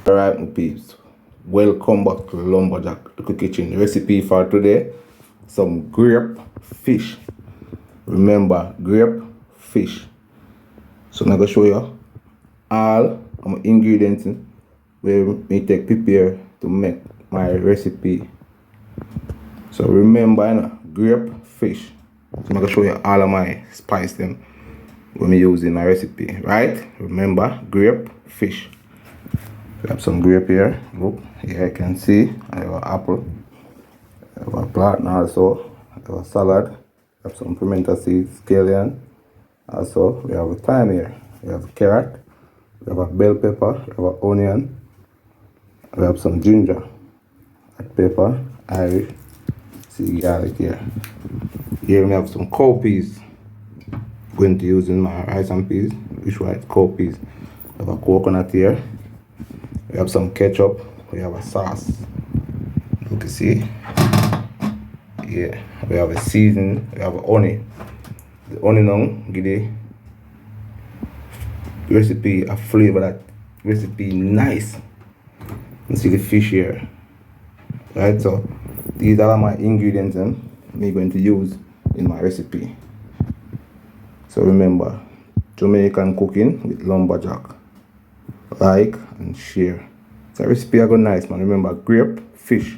Alright, my peeps, welcome back to Lumberjack Kitchen. Recipe for today: some grape fish. Remember, grape fish. So I'm gonna show you all my ingredients where we take prepare to make my recipe. So remember, grape fish. So I'm gonna show you all of my spice them when we use in my recipe. Right? Remember, grape fish. We have some grape here. Look, here I can see I have an apple. I have a platen also. I have a salad. I have some pimento seeds, scallion. Also, we have a thyme here. We have carrot. We have a bell pepper. We have an onion. We have some ginger, hot pepper, Irish, see garlic here. Here we have some cowpeas. Going to use in my rice and peas. Which one? Cowpeas. We have a coconut here. We have some ketchup. We have a sauce. You can see. Yeah. We have a season. We have a honey. The honey now give the recipe a flavor that recipe nice. You see the fish here. Right, so these are my ingredients I'm going to use in my recipe. So remember, Jamaican cooking with Lumberjack. Like and share. So recipe are go nice, man. Remember, grape fish.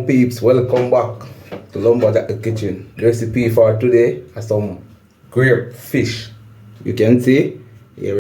Peeps, welcome back to Lumberjack Kitchen. The recipe for today is some grape fish. You can see here.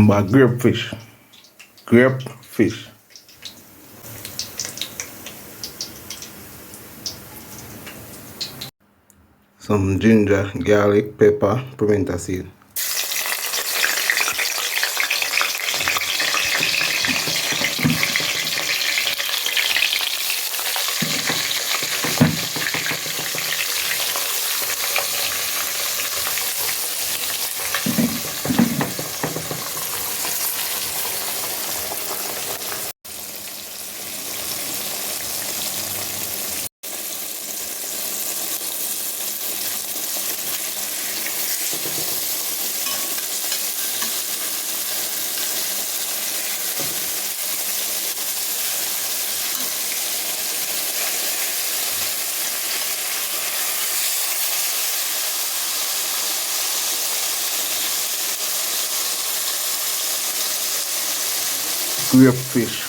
Remember, grape fish. Grape fish. Some ginger, garlic, pepper, pimento seed. Grape fish.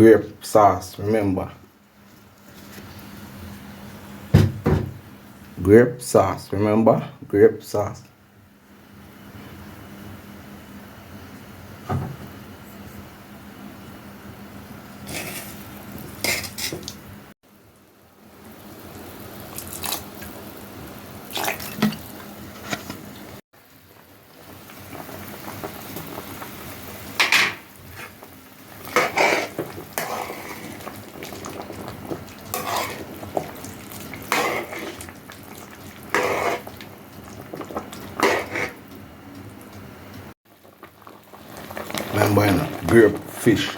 grape sauce, remember. Grape sauce, remember? Grape sauce. Remember, you know, grape fish.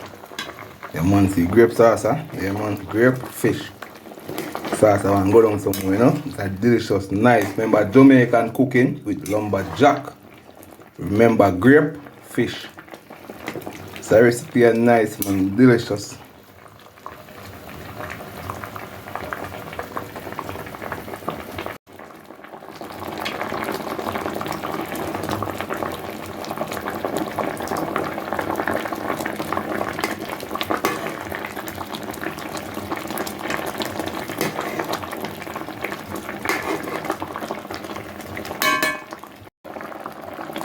Yeah, man, see grape sauce, huh? Yeah, man, grape fish. Sauce, I want to go down somewhere, you know? It's a delicious, nice. Remember, Jamaican cooking with lumberjack. Remember, grape fish. It's a recipe and nice, man, delicious.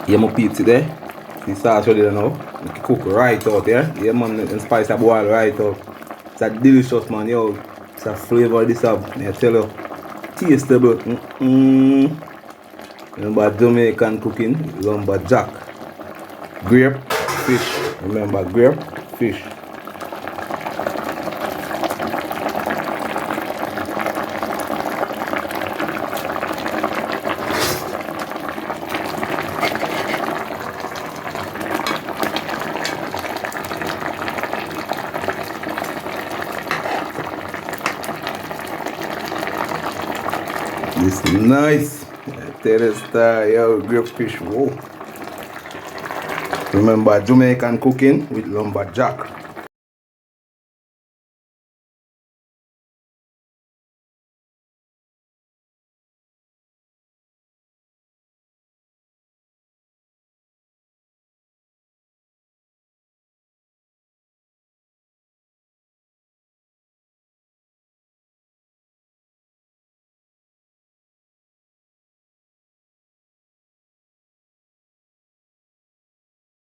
Yeah, my peeps there. The sauce ready now. Make it cook right out, yeah? Yeah, man, and spice that boil right out. It's a delicious, man, yo. It's a flavor this have. I tell you. Tasteable. Remember Jamaican cooking, lumberjack. Grape fish. Remember grape fish. It's nice. Teresta, yo, grape fish. Whoa. Remember Jamaican cooking with lumberjack.